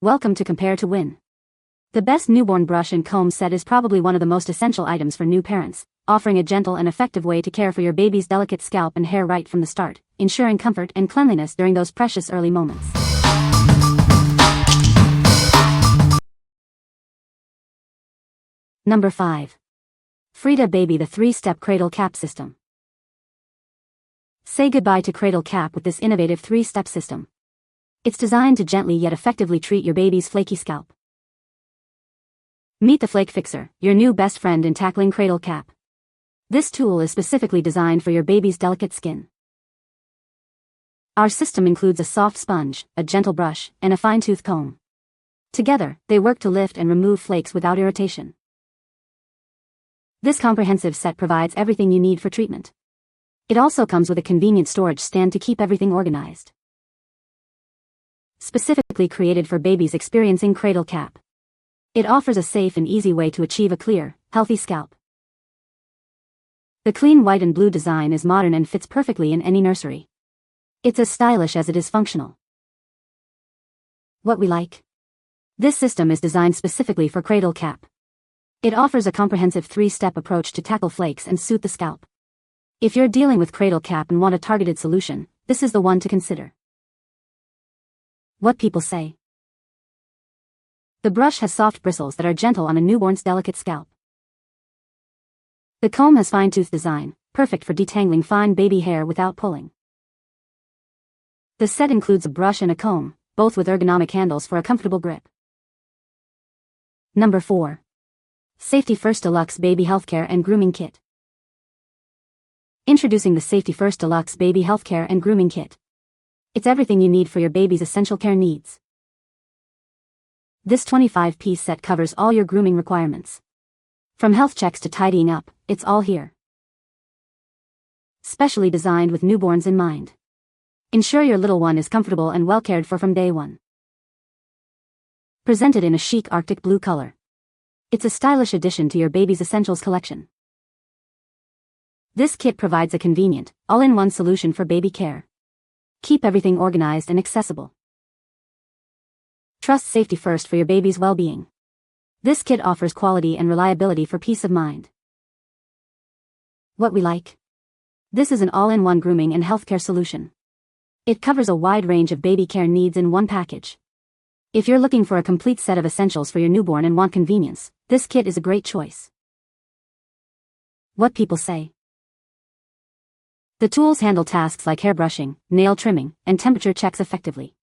Welcome to Compare to Win. The best newborn brush and comb set is probably one of the most essential items for new parents, offering a gentle and effective way to care for your baby's delicate scalp and hair right from the start, ensuring comfort and cleanliness during those precious early moments. Number 5. Frida Baby, the 3-step Cradle Cap System. Say goodbye to Cradle Cap with this innovative 3-step system. It's designed to gently yet effectively treat your baby's flaky scalp. Meet the Flake Fixer, your new best friend in tackling Cradle Cap. This tool is specifically designed for your baby's delicate skin. Our system includes a soft sponge, a gentle brush, and a fine-tooth comb. Together, they work to lift and remove flakes without irritation. This comprehensive set provides everything you need for treatment. It also comes with a convenient storage stand to keep everything organized. Specifically created for babies experiencing Cradle Cap. It offers a safe and easy way to achieve a clear, healthy scalp. The clean white and blue design is modern and fits perfectly in any nursery. It's as stylish as it is functional. What we like? This system is designed specifically for Cradle Cap. It offers a comprehensive 3-step approach to tackle flakes and soothe the scalp. If you're dealing with Cradle Cap and want a targeted solution, this is the one to consider. What people say. The brush has soft bristles that are gentle on a newborn's delicate scalp. The comb has fine-tooth design, perfect for detangling fine baby hair without pulling. The set includes a brush and a comb, both with ergonomic handles for a comfortable grip. Number 4. Safety First Deluxe Baby Healthcare and Grooming Kit. Introducing the Safety First Deluxe Baby Healthcare and Grooming Kit. It's everything you need for your baby's essential care needs. This 25-piece set covers all your grooming requirements. From health checks to tidying up, it's all here. Specially designed with newborns in mind. Ensure your little one is comfortable and well cared for from day one. Presented in a chic Arctic blue color. It's a stylish addition to your baby's essentials collection. This kit provides a convenient, all-in-one solution for baby care. Keep everything organized and accessible. Trust Safety First for your baby's well-being. This kit offers quality and reliability for peace of mind. What we like? This is an all-in-one grooming and healthcare solution. It covers a wide range of baby care needs in one package. If you're looking for a complete set of essentials for your newborn and want convenience, this kit is a great choice. What people say. The tools handle tasks like hair brushing, nail trimming, and temperature checks effectively.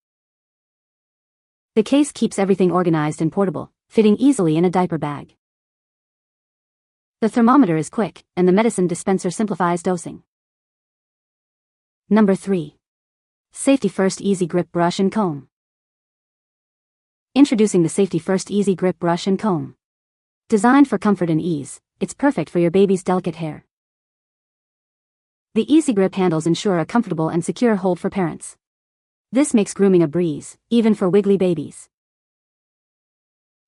The case keeps everything organized and portable, fitting easily in a diaper bag. The thermometer is quick, and the medicine dispenser simplifies dosing. Number 3. Safety First Easy Grip Brush and Comb. Introducing the Safety First Easy Grip Brush and Comb. Designed for comfort and ease, it's perfect for your baby's delicate hair. The Easy Grip handles ensure a comfortable and secure hold for parents. This makes grooming a breeze, even for wiggly babies.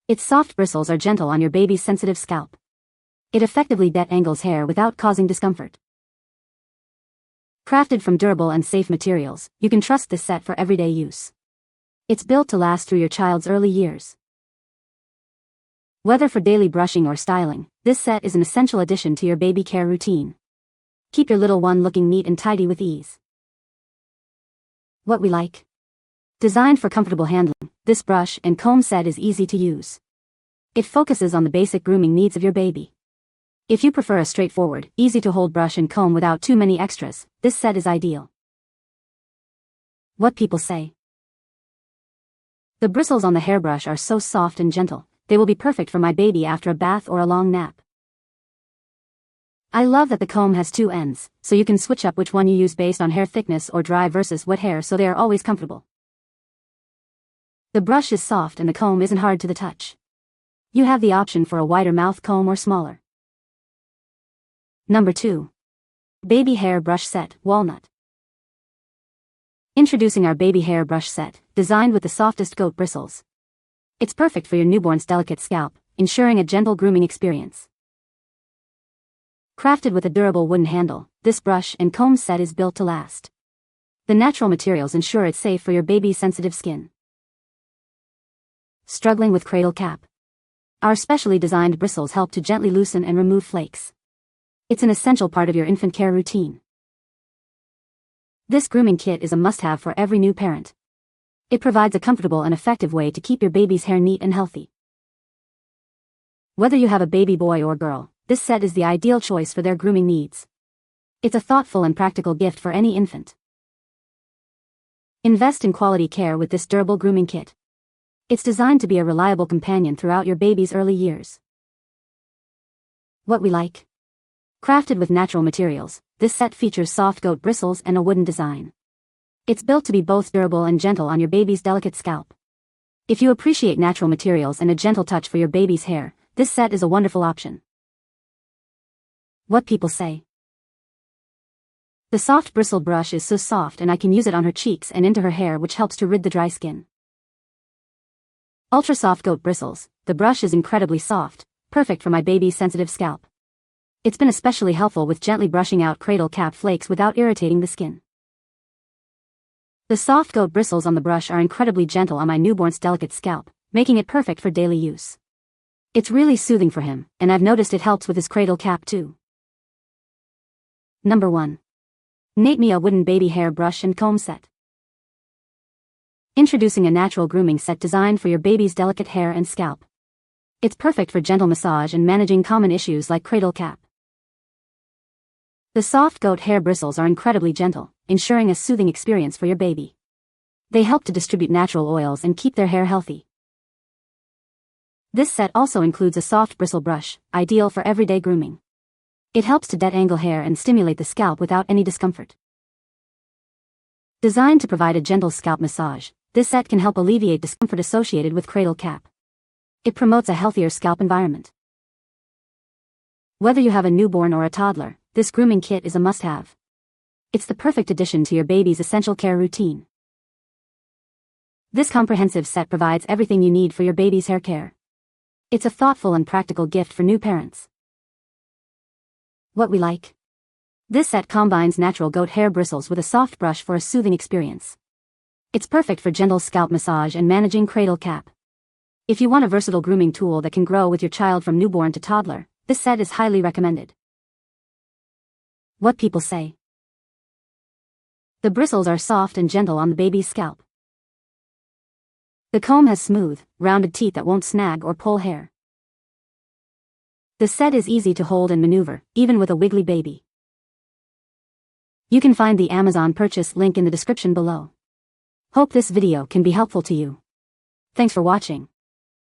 Its soft bristles are gentle on your baby's sensitive scalp. It effectively detangles hair without causing discomfort. Crafted from durable and safe materials, you can trust this set for everyday use. It's built to last through your child's early years. Whether for daily brushing or styling, this set is an essential addition to your baby care routine. Keep your little one looking neat and tidy with ease. What we like? Designed for comfortable handling, this brush and comb set is easy to use. It focuses on the basic grooming needs of your baby. If you prefer a straightforward, easy-to-hold brush and comb without too many extras, this set is ideal. What people say. The bristles on the hairbrush are so soft and gentle, they will be perfect for my baby after a bath or a long nap. I love that the comb has 2 ends, so you can switch up which one you use based on hair thickness or dry versus wet hair, so they are always comfortable. The brush is soft and the comb isn't hard to the touch. You have the option for a wider mouth comb or smaller. Number 2. Baby Hair Brush Set, Walnut. Introducing our baby hair brush set, designed with the softest goat bristles. It's perfect for your newborn's delicate scalp, ensuring a gentle grooming experience. Crafted with a durable wooden handle, this brush and comb set is built to last. The natural materials ensure it's safe for your baby's sensitive skin. struggling with cradle cap? Our specially designed bristles help to gently loosen and remove flakes. It's an essential part of your infant care routine. This grooming kit is a must-have for every new parent. It provides a comfortable and effective way to keep your baby's hair neat and healthy. Whether you have a baby boy or girl, this set is the ideal choice for their grooming needs. It's a thoughtful and practical gift for any infant. Invest in quality care with this durable grooming kit. It's designed to be a reliable companion throughout your baby's early years. What we like. Crafted with natural materials, this set features soft goat bristles and a wooden design. It's built to be both durable and gentle on your baby's delicate scalp. If you appreciate natural materials and a gentle touch for your baby's hair, this set is a wonderful option. What people say. The soft bristle brush is so soft and I can use it on her cheeks and into her hair, which helps to rid the dry skin. Ultra soft goat bristles, the brush is incredibly soft, perfect for my baby's sensitive scalp. It's been especially helpful with gently brushing out cradle cap flakes without irritating the skin. The soft goat bristles on the brush are incredibly gentle on my newborn's delicate scalp, making it perfect for daily use. It's really soothing for him, and I've noticed it helps with his cradle cap too. Number 1. Natemia Wooden Baby Hair Brush and Comb Set. Introducing a natural grooming set designed for your baby's delicate hair and scalp. It's perfect for gentle massage and managing common issues like cradle cap. The soft goat hair bristles are incredibly gentle, ensuring a soothing experience for your baby. They help to distribute natural oils and keep their hair healthy. This set also includes a soft bristle brush, ideal for everyday grooming. It helps to detangle hair and stimulate the scalp without any discomfort. Designed to provide a gentle scalp massage, this set can help alleviate discomfort associated with cradle cap. It promotes a healthier scalp environment. Whether you have a newborn or a toddler, this grooming kit is a must-have. It's the perfect addition to your baby's essential care routine. This comprehensive set provides everything you need for your baby's hair care. It's a thoughtful and practical gift for new parents. What we like. This set combines natural goat hair bristles with a soft brush for a soothing experience. It's perfect for gentle scalp massage and managing cradle cap. If you want a versatile grooming tool that can grow with your child from newborn to toddler, this set is highly recommended. What people say. The bristles are soft and gentle on the baby's scalp. The comb has smooth, rounded teeth that won't snag or pull hair. The set is easy to hold and maneuver, even with a wiggly baby. You can find the Amazon purchase link in the description below. Hope this video can be helpful to you. Thanks for watching.